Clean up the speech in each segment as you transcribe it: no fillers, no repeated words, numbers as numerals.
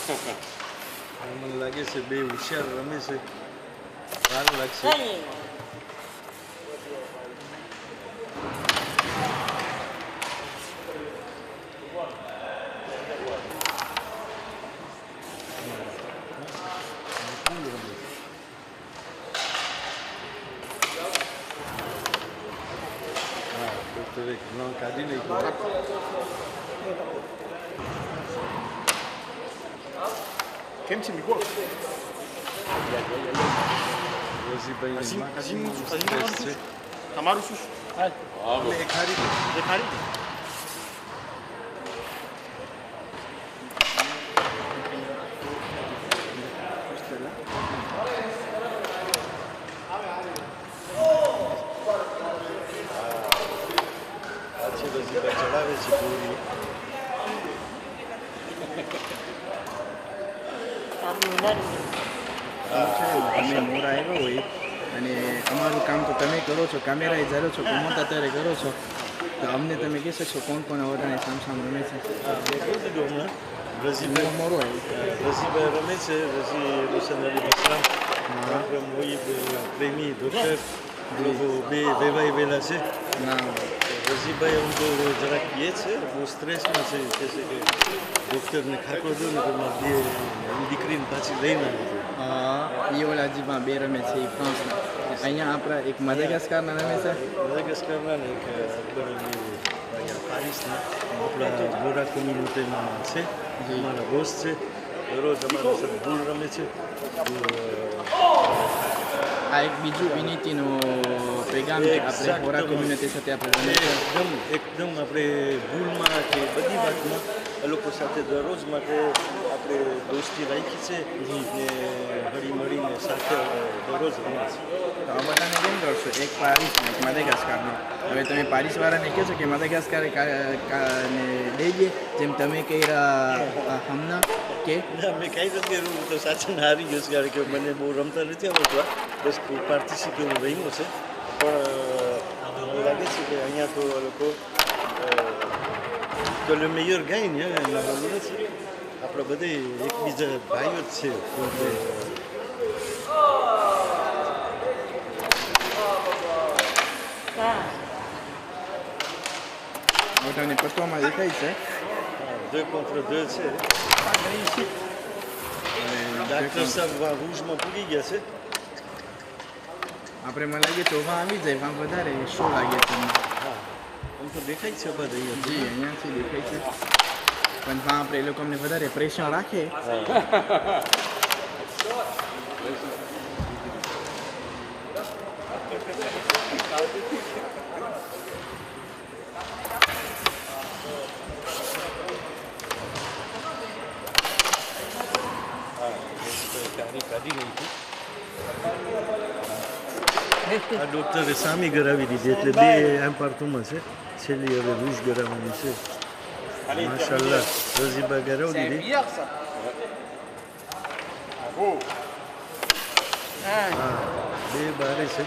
મને લાગે છે બે હોશિયાર રમે છે, વાર લાગશે. કાઢી નાખ્યું. કેમ છે મિકો? રસીભાઈ તમારું શું? એક હારી ચડાવે છે પૂરી. તમે મોરા આવ્યા હોય અને અમારું કામ તો તમે કરો છો, કેમેરા ધારો છો, કમાતા અત્યારે કરો છો, તો અમને તમે કહી શકશો કોણ કોણ વધારે સામ રમે છે? મેં કહી દીધું હમણાં રસીભાઈ મોરો રસીભાઈ રમે છે. રસી રોશન અલી બસરામ, મોહિબ પ્રેમી ડૉક્ટર બે ભાઈ વહેલા છે. ના રસીભાઈ આમ તો જરાક કહે છે, બહુ સ્ટ્રેસમાં છે. કહે છે કે ડૉક્ટરને ખાકો દો ને તો બે દીકરીને પાછી લઈને આવી. એ ઓલા હજીમાં બે રમે છે એ ફ્રાન્સના. અહીંયા આપણા એક મદાગાસ્કારના રમે છે. મદાગાસ્કારના ને એક અકબર અહીંયા પારિસના આપણા ગોરા કોમ્યુનિટીમાં છે. અમારા બોસ છે. દરરોજ અમારા સાથે ભૂલ રમે છે. આ એક બીજું વિનીતિનો પેગામ કે આપણે ગોરા કોમ્યુનિટી સાથે આપણે એકદમ આપણે ભૂલમાં કે બધી વાતમાં એ લોકો સાથે દરરોજ માટે આપણે દોસ્તી રાખી છે ને હળી મળીને સાથે દરરોજ રમે છે. તો આ બધાને કેમ કરશો? એક પારિસનો એક મદાગાસ્કારનો. હવે તમે પારિસવાળાને કહો છો કે મદાગાસ્કાર ને લઈ જઈએ જેમ તમે કર્યા હમણાં કે મેં કાંઈ નથી કર્યું. હું તો સાચું હારી ગયો છું, કારણ કે મને બહુ રમતા નથી આવડતું. બસ પાર્ટિસિપેટ રમ્યો છે. પણ મને લાગે છે કે અહીંયા તો લોકો તો લે મેયર ગાય ને નથી. આપણે બધે એકબીજા ભાઈઓ જ છે. મોટાને પટવામાં દેખાય છે. deux contre deux છે. ડાક્ટર સાહેબ રૂજમાં પૂરી ગયા છે. આપણે મને લાગે તો આવી જાય પણ વધારે શું લાગે તમને? હા આમ તો દેખાય છે બધા અહીંયા. જી અહીંયાથી દેખાય છે પણ હા આપણે એ લોકો અમને વધારે પ્રેશર રાખે. કાઢી નાખી. આ ડૉક્ટરે સામી કરાવી દીધી એટલે બે એમ્પાયર તુમાં છે. છેલ્લી હવે રૂજ કરાવવાની છે. માશાલ્લાહ રઝીબા કરાવી દીધી. હા બે બારે છે.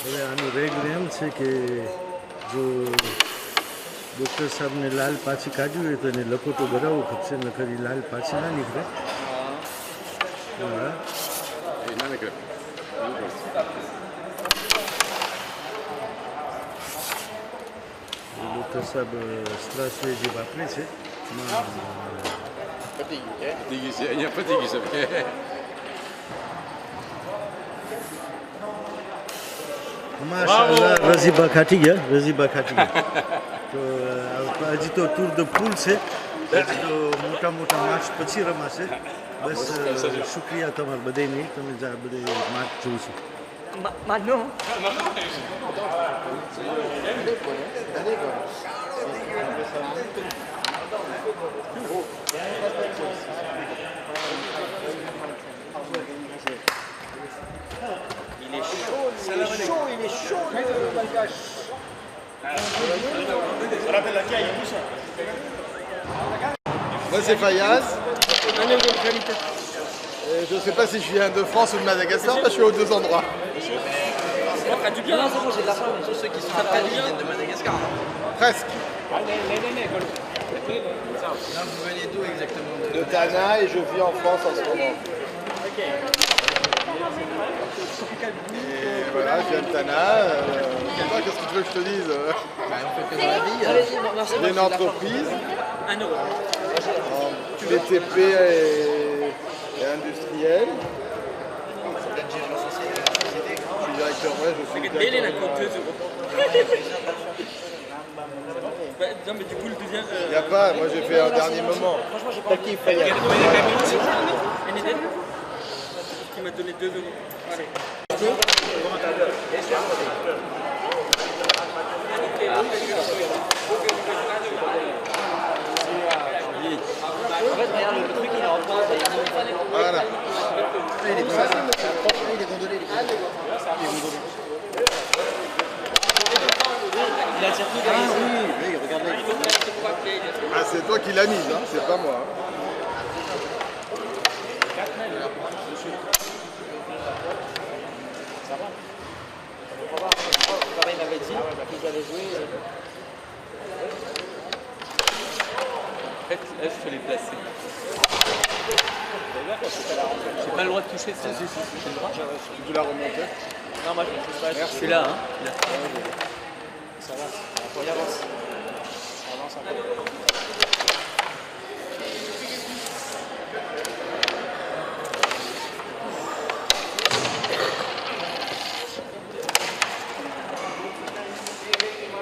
હવે આનું રેગ એમ છે કે જો ડૉક્ટર સાહેબને લાલ પાછી કાઢવી હોય તો એને લખોટો ભરાવવો ખપશે, નકર લાલ પાછી ના નીકળે. ડૉક્ટર સાહેબ સ્ત્રાસવે જે વાપરે છે માશાઅલ્લાહ રઝીબા ખાટી ગયા. તો હજી તો ટૂર ધ પૂલ છે. હજી તો મોટા માર્ચ પછી રમાશે. બસ શુક્રિયા તમારા બધાની. તમે બધે માર્ચ જોઉં છું. Il est chaud, Moi c'est Fayaz. Je ne sais pas si je viens de France ou de Madagascar, parce que je suis aux deux endroits. Non, c'est bon, j'ai de la France. Tous ceux qui sont à Paris viennent de Madagascar. Presque. Là, vous venez d'où exactement? De Tana et je vis en France en ce moment. Et voilà, je viens de Tana. Qu'est-ce que tu veux que je te dise? On fait que dans la vie. J'ai une entreprise en BTP et industriel. Je suis directeur, ouais, je suis directeur. Non mais du coup le deuxième... Il n'y a pas, moi j'ai fait un dernier moment. T'as kiffé, Qui m'a donné 2 euros. Allez. En fait, regarde, le truc, il est en train de... Voilà. Il est gondolé. Il a circuit derrière. Ah oui, regardez. Ah, c'est toi qui l'as mise, hein, c'est pas moi. Pareil, il m'avait dit qu'ils allaient jouer. En fait, là je peux les placer. J'ai pas le droit de toucher ça. Si, j'ai le droit. Tu peux la remonter. Non, moi je ne sais pas. Je suis là, hein. Ça va, on avance. On avance un peu.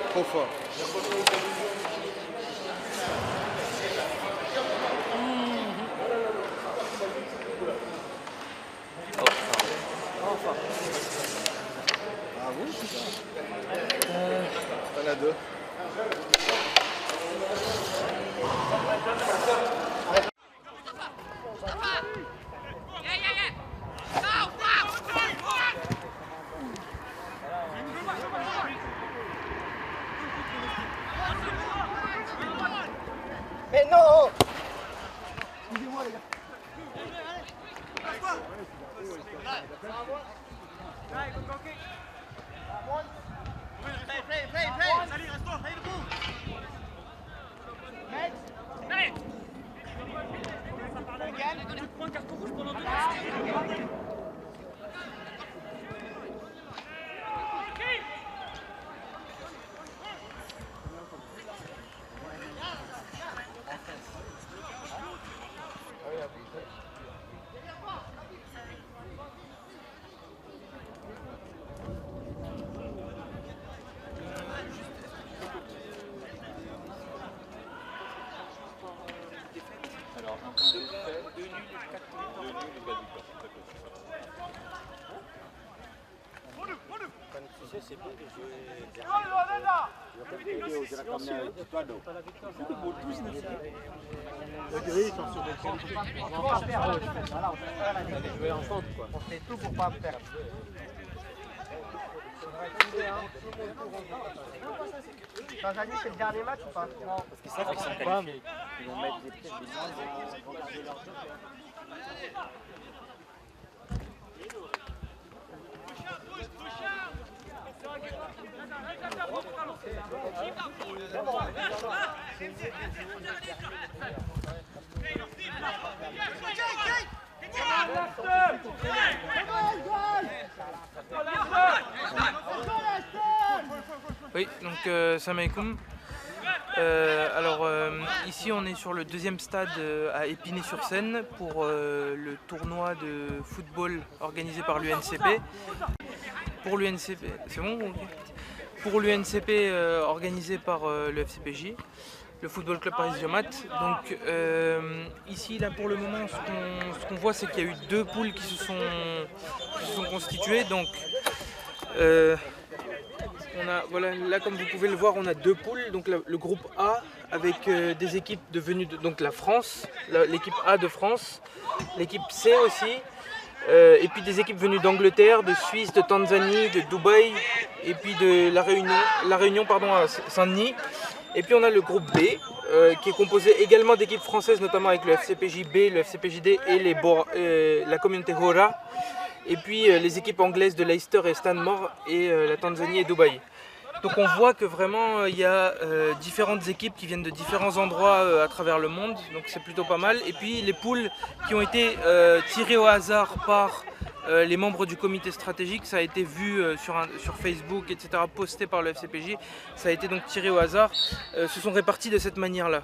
Trop fort. Ah bon? T'en as deux. Mais non! On fait tout pour pas perdre. Tanzanie, c'est le dernier match ou pas? Non, parce qu'ils savent qu'ils sont qualifiés. Ils vont mettre des pièces, ils vont garder leur jeu. Oui, donc salam alaikum. Ici on est sur le deuxième stade à Épinay-sur-Seine pour le tournoi de football organisé par l'UNCP. Pour l'UNCP, c'est bon? Pour l'UNCP organisé par le FCPJ, le Football Club Paris Zermatt. Donc ici là pour le moment ce qu'on voit c'est qu'il y a eu 2 poules qui se sont constituées. Donc voilà, là comme vous pouvez le voir on a 2 poules, donc le groupe A avec des équipes devenues donc la France, l'équipe A de France, l'équipe C aussi, et puis des équipes venues d'Angleterre, de Suisse, de Tanzanie, de Dubaï et puis de la Réunion à Saint-Denis. Et puis on a le groupe B qui est composé également d'équipes françaises, notamment avec le FCPJB, le FCPJD et la communauté Hora. Et puis les équipes anglaises de Leicester et Stanmore et la Tanzanie et Dubaï. Donc on voit que vraiment il y a différentes équipes qui viennent de différents endroits à travers le monde, donc c'est plutôt pas mal. Et puis les poules qui ont été tirées au hasard par les membres du comité stratégique, ça a été vu sur Facebook, etc., posté par le FCPJ, ça a été donc tiré au hasard, se sont répartis de cette manière-là.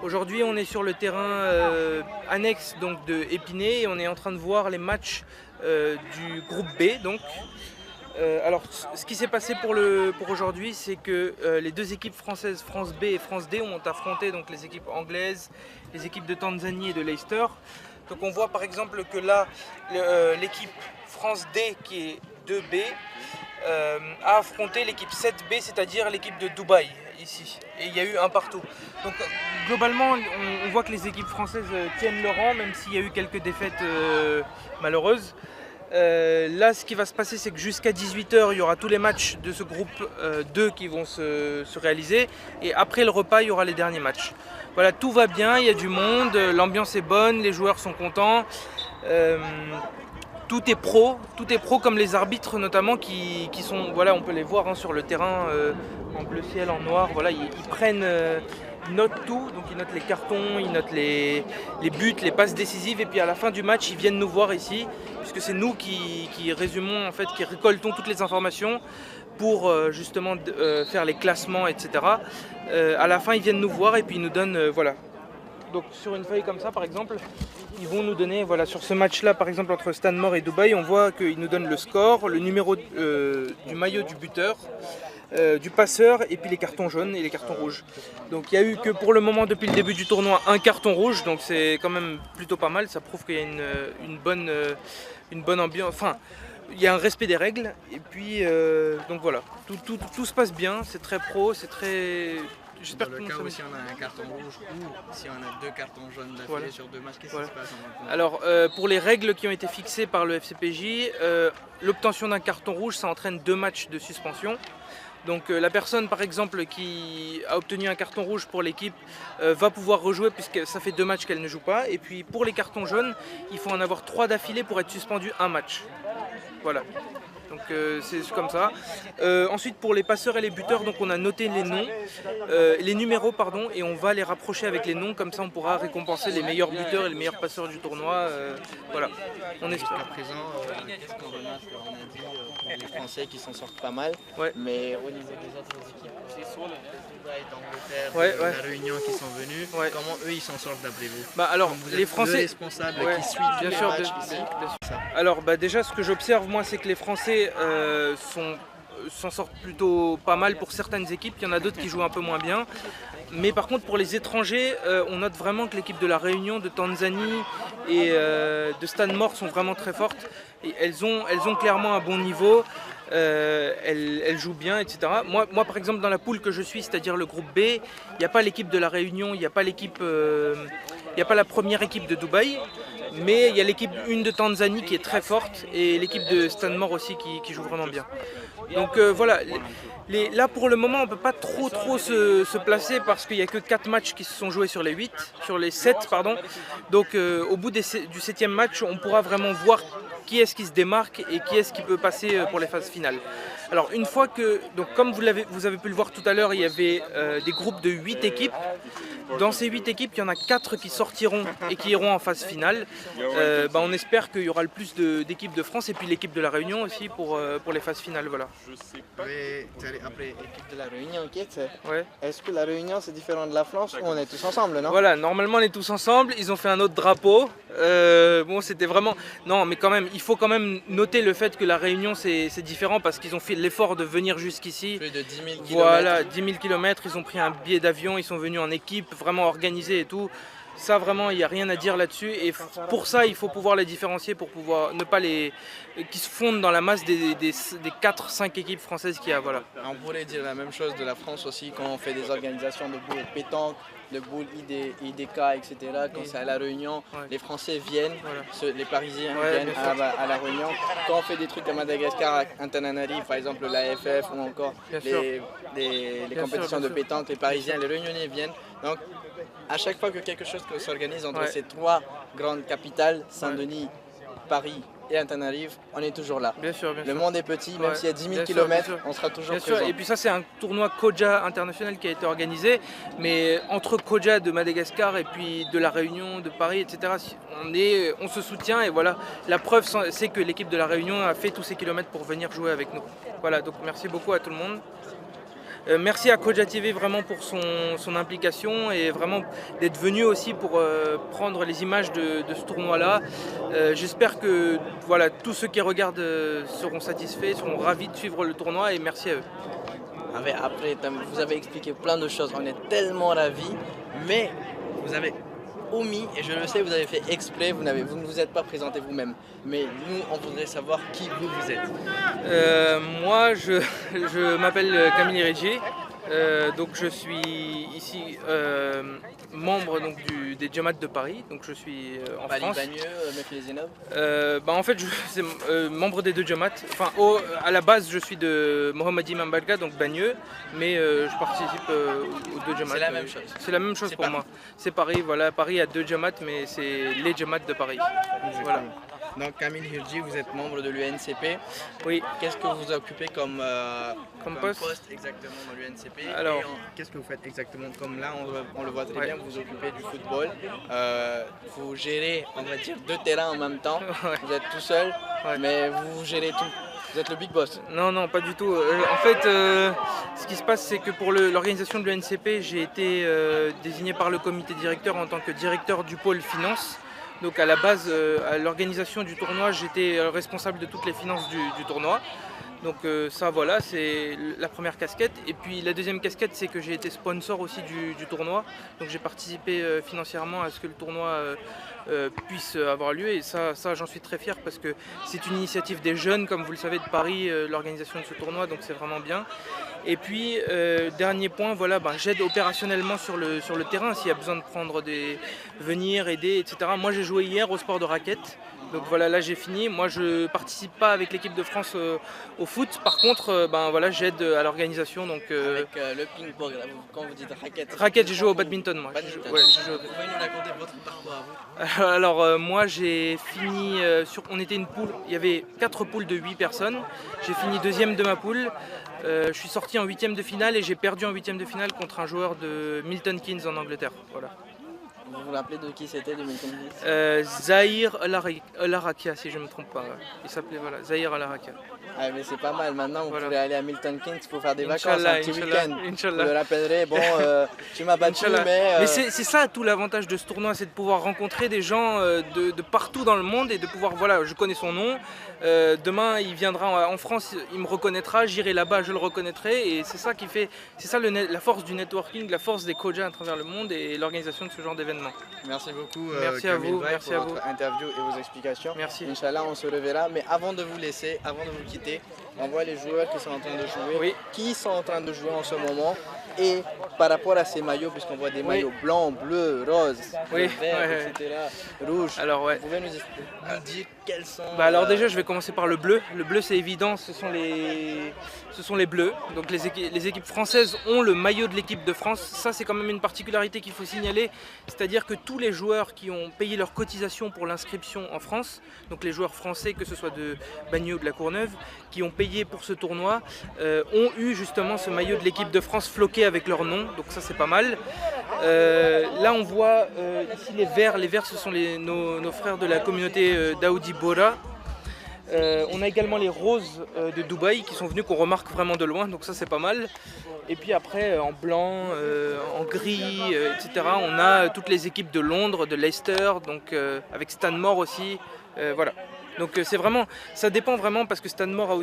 Aujourd'hui on est sur le terrain annexe donc, de Épinay et on est en train de voir les matchs du groupe B. Donc. Alors, ce qui s'est passé pour aujourd'hui, c'est que les deux équipes françaises, France B et France D, ont affronté donc, les équipes anglaises, les équipes de Tanzanie et de Leicester. Donc on voit par exemple que là, l'équipe France D, qui est 2B, a affronté l'équipe 7B, c'est-à-dire l'équipe de Dubaï, ici. Et il y a eu un partout. Donc globalement, on voit que les équipes françaises tiennent le rang, même s'il y a eu quelques défaites malheureuses. Là, ce qui va se passer, c'est que jusqu'à 18 h, il y aura tous les matchs de ce groupe 2 qui vont se réaliser. Et après le repas, il y aura les derniers matchs. Voilà, tout va bien, il y a du monde, l'ambiance est bonne, les joueurs sont contents. Tout est pro comme les arbitres notamment qui sont, voilà, on peut les voir hein, sur le terrain en bleu ciel, en noir. Voilà, ils prennent... Ils notent tout, donc ils notent les cartons, ils notent les buts, les passes décisives et puis à la fin du match ils viennent nous voir ici puisque c'est nous qui résumons en fait, qui récoltons toutes les informations pour justement faire les classements, etc. À la fin ils viennent nous voir et puis ils nous donnent voilà. Donc sur une feuille comme ça par exemple, ils vont nous donner, voilà, sur ce match-là par exemple entre Stanmore et Dubaï, on voit qu'ils nous donnent le score, le numéro du maillot du buteur, du passeur et puis les cartons jaunes et les cartons rouges. Donc il n'y a eu que pour le moment depuis le début du tournoi un carton rouge, donc c'est quand même plutôt pas mal, ça prouve qu'il y a une bonne ambiance, enfin il y a un respect des règles et puis donc voilà, tout se passe bien, c'est très pro, c'est très... Dans le cas où si on a un carton rouge ou si on a deux cartons jaunes d'affilée voilà. Sur deux matchs, qu'est-ce qui se passe en Alors pour les règles qui ont été fixées par le FCPJ, l'obtention d'un carton rouge ça entraîne 2 matchs de suspension. Donc la personne par exemple qui a obtenu un carton rouge pour l'équipe va pouvoir rejouer puisque ça fait 2 matchs qu'elle ne joue pas. Et puis pour les cartons jaunes, il faut en avoir 3 d'affilée pour être suspendu un match. Voilà. Donc c'est comme ça. Ensuite pour les passeurs et les buteurs, donc on a noté les noms, les numéros pardon, et on va les rapprocher avec les noms, comme ça on pourra récompenser les meilleurs buteurs et les meilleurs passeurs du tournoi. Voilà. On espère. Jusqu'à présent, qu'est-ce qu'on remarque? On a dit pour les Français qui s'en sortent pas mal, ouais. Mais au niveau des autres équipes, c'est sur d'Angleterre, ouais. La Réunion qui sont venus, ouais. Comment eux ils s'en sortent d'après vous? Bah alors les Français responsables ouais. Qui suivent bien les sûr, matchs bien sûr. Alors bah, déjà ce que j'observe moi c'est que les Français s'en sortent plutôt pas mal pour certaines équipes, il y en a d'autres qui jouent un peu moins bien. Mais par contre pour les étrangers, on note vraiment que l'équipe de la Réunion, de Tanzanie et de Stanmore sont vraiment très fortes. Et elles ont clairement un bon niveau, elles jouent bien, etc. Moi par exemple dans la poule que je suis, c'est-à-dire le groupe B, il n'y a pas l'équipe de la Réunion, il n'y a pas l'équipe, il n'y a pas la première équipe de Dubaï. Mais il y a l'équipe 1 de Tanzanie qui est très forte et l'équipe de Stanmore aussi qui joue vraiment bien. Donc voilà, là pour le moment on ne peut pas trop se placer parce qu'il n'y a que 4 matchs qui se sont joués sur les 7 pardon. Donc au bout du 7e match on pourra vraiment voir qui est-ce qui se démarque et qui est-ce qui peut passer pour les phases finales. Alors une fois que, donc comme vous avez pu le voir tout à l'heure, il y avait des groupes de 8 équipes. Dans ces 8 équipes, il y en a 4 qui sortiront et qui iront en phase finale. On espère qu'il y aura le plus d'équipes de France et puis l'équipe de la Réunion aussi pour les phases finales. Voilà. Oui, après l'équipe de la Réunion, ouais. Est-ce que la Réunion c'est différent de la France ou on est tous ensemble, non? Voilà, normalement on est tous ensemble, ils ont fait un autre drapeau. Bon, c'était vraiment... Non, mais quand même, il faut quand même noter le fait que la Réunion c'est différent parce qu'ils ont fait l'effort de venir jusqu'ici. Plus de 10 000 km. Voilà, 10 000 km, ils ont pris un billet d'avion, ils sont venus en équipe, vraiment organisés et tout. Ça vraiment, il n'y a rien à dire là-dessus et pour ça, il faut pouvoir les différencier pour pouvoir ne pas qui se fondent dans la masse des 4-5 équipes françaises qu'il y a. Voilà. On pourrait dire la même chose de la France aussi quand on fait des organisations de boules pétanque, de boules IDK, etc. Quand c'est à la Réunion, ouais. Les Français viennent, voilà. Les Parisiens viennent à la Réunion. Quand on fait des trucs à Madagascar, à Antananarive, par exemple l'AFF ou encore les compétitions de pétanque, les Parisiens, les Réunionnais viennent. Donc, à chaque fois que quelque chose s'organise entre ces 3 grandes capitales, Saint-Denis, Paris et à Tenerife, on est toujours là. Bien sûr, bien Le sûr. monde est petit, même Ouais. s'il y a 10 000 Bien sûr, km, bien sûr. on sera toujours Bien sûr, présent. et puis ça c'est un tournoi Koja international qui a été organisé, mais entre Koja de Madagascar et puis de la Réunion, de Paris, etc. On se soutient et voilà, la preuve c'est que l'équipe de la Réunion a fait tous ces kilomètres pour venir jouer avec nous. Voilà, donc merci beaucoup à tout le monde. Merci à Koja TV vraiment pour son implication et vraiment d'être venu aussi pour prendre les images de ce tournoi-là. J'espère que voilà, tous ceux qui regardent seront satisfaits, seront ravis de suivre le tournoi et merci à eux. Après, vous avez expliqué plein de choses, on est tellement ravis, mais vous avez omis, et je le sais, vous avez fait exprès, vous ne vous êtes pas présenté vous-même. Mais nous, on voudrait savoir qui vous êtes. Moi, je m'appelle Camille Reggi. Donc je suis ici membre donc, des Djamats de Paris, donc je suis en France. En fait, je suis membre des deux Djamats. Enfin, à la base, je suis de Mohammadi Mambalga, donc Bagneux, mais je participe aux deux Djamats. C'est la même chose. C'est la même chose pour moi. C'est Paris, voilà. Paris a deux Djamats, mais c'est les Djamats de Paris. Voilà. Donc Camille Hirji, vous êtes membre de l'UNCP. Oui. Qu'est-ce que vous occupez comme poste exactement dans l'UNCP? Alors, qu'est-ce que vous faites exactement? Comme là, on le voit très bien, vous vous occupez du football. Vous gérez, on va dire, 2 terrains en même temps. Ouais. Vous êtes tout seul, mais vous gérez tout. Vous êtes le big boss. Non, non, pas du tout. En fait, ce qui se passe, c'est que pour l'organisation de l'UNCP, j'ai été désigné par le comité directeur en tant que directeur du pôle finance. Donc à la base, à l'organisation du tournoi, j'étais responsable de toutes les finances du tournoi. Donc ça voilà, c'est la première casquette. Et puis la deuxième casquette, c'est que j'ai été sponsor aussi du tournoi. Donc j'ai participé financièrement à ce que le tournoi puisse avoir lieu. Et ça j'en suis très fier parce que c'est une initiative des jeunes, comme vous le savez, de Paris, l'organisation de ce tournoi. Donc c'est vraiment bien. Et puis, dernier point, voilà, j'aide opérationnellement sur le terrain s'il y a besoin de venir, aider, etc. Moi, j'ai joué hier au sport de raquette. Donc voilà, là j'ai fini. Moi, je participe pas avec l'équipe de France au foot. Par contre, voilà, j'aide à l'organisation. Donc, avec le ping-pong, quand vous dites raquette. Raquette, j'ai joué au badminton, moi. Badminton. Vous pouvez nous raconter votre parcours à vous? Alors, moi, j'ai fini on était une poule. Il y avait 4 poules de 8 personnes. J'ai fini 2e de ma poule. Je suis sorti en 8e de finale et j'ai perdu en 8e de finale contre un joueur de Milton Keynes en Angleterre. Voilà. Vous vous rappelez de qui c'était, de Milton Keynes? Zahir Al-Arakia, si je ne me trompe pas. Il s'appelait Zahir Al-Arakia. Ah, mais c'est pas mal, maintenant vous Voilà. pourrez aller à Milton Keynes pour faire des vacances, Inch'Allah, un petit week-end. Vous Inch'Allah. le rappellerez, bon, tu m'as battu, Inch'Allah. mais... c'est ça tout l'avantage de ce tournoi, c'est de pouvoir rencontrer des gens de partout dans le monde et de pouvoir, voilà, je connais son nom, demain il viendra en France, il me reconnaîtra, j'irai là-bas, je le reconnaîtrai et c'est ça qui fait, c'est ça la force du networking, la force des Koja à travers le monde et l'organisation de ce genre d'événements. Merci beaucoup, Merci à vous, merci pour à votre interview et vos explications. Merci. Inch'Allah, on se reverra, mais avant de vous laisser, avant de vous quitter, on voit les joueurs qui sont en train de jouer, Oui. qui sont en train de jouer en ce moment. Et par rapport à ces maillots, puisqu'on voit des maillots blancs, bleus, roses, Oui, verts, etc., rouges, Alors ouais. vous pouvez nous dire quels sont... Alors déjà je vais commencer par le bleu. Le bleu c'est évident, ce sont les bleus. Donc les équipes françaises ont le maillot de l'équipe de France. Ça c'est quand même une particularité qu'il faut signaler. C'est-à-dire que tous les joueurs qui ont payé leur cotisation pour l'inscription en France, donc les joueurs français que ce soit de Bagneux ou de la Courneuve, qui ont payé pour ce tournoi, ont eu justement ce maillot de l'équipe de France floqué avec leur nom. Donc ça c'est pas mal. Là on voit ici les verts. Les verts ce sont nos frères de la communauté d'Aoudi Bora. On a également les roses de Dubaï qui sont venus, qu'on remarque vraiment de loin, donc ça c'est pas mal. Et puis après en blanc, en gris, etc. on a toutes les équipes de Londres, de Leicester, donc avec Stanmore aussi, voilà. Donc c'est vraiment, ça dépend vraiment parce que Stanmore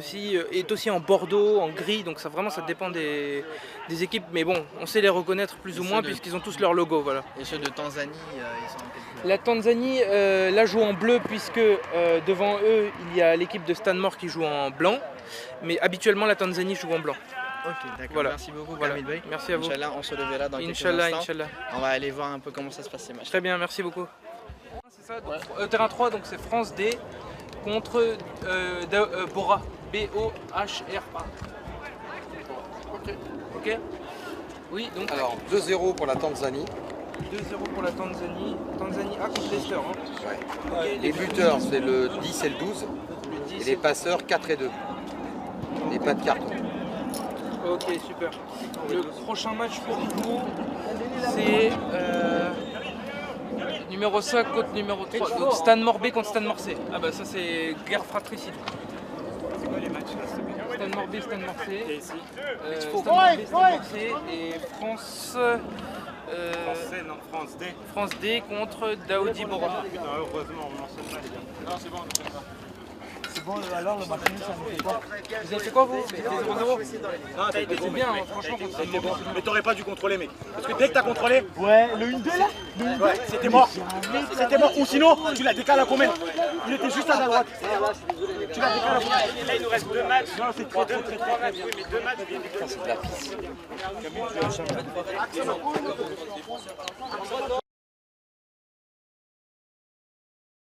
est aussi en bordeaux, en gris, donc ça dépend des équipes. Mais bon, on sait les reconnaître plus ou moins puisqu'ils ont tous leur logo, voilà. Et ceux de Tanzanie, ils sont en quelle couleur? La Tanzanie, là joue en bleu puisque devant eux il y a l'équipe de Stanmore qui joue en blanc, mais habituellement la Tanzanie joue en blanc. Ok, d'accord. Voilà. Merci beaucoup, Voilà. Kamil Bey. Merci à vous. Inch'Allah, on se reverra dans quelques Inch'Allah, instants. Inch'Allah. On va aller voir un peu comment ça se passe ces matchs. Très bien, merci beaucoup. C'est ça, donc, terrain 3, donc c'est France D contre Bora, B-O-H-R-A. Ok. Ok. Oui, donc. Alors 2-0 pour la Tanzanie. 2-0 pour la Tanzanie. Tanzanie A contre Leicester. Hein. Ouais. Ok, Les buteurs, c'est le 10 et le 12. le 10 Et les passeurs, 4 et 2. Et pas de carton. Ok, super. Le prochain match pour nous, c'est numéro 5 contre numéro 3. Donc Stade Morbé contre Stade Marseille. Ah bah ça c'est guerre fratricide. C'est quoi les matchs là, s'il te plaît? Stade Morbé, Stade Marseille. Et ici Stade Morbé, Stade Marseille. Et France... Français, non, France D. France D contre Daoudi Bora. Putain, heureusement, on n'enchaîne pas, les gars. Non, c'est bon, on n'enchaîne pas. C'est bon, alors le match nul, ça nous fait quoi? Vous avez fait quoi vous? C'était 0-0. Non, t'as été C'est bien, hein, franchement, contre C'était bon. Mais t'aurais pas dû contrôler, mec. Parce que dès que t'as contrôlé, Ouais, le 1-2 là? Le 1-2 ouais, c'était mort. C'était mort. Ou sinon, tu l'as décalé à combien? Il était juste à ta droite. Tu l'as décalé à combien? Là, il nous reste 2 matchs. Non, c'est 3 matchs. Oui, mais 2 matchs. C'est de la pisse.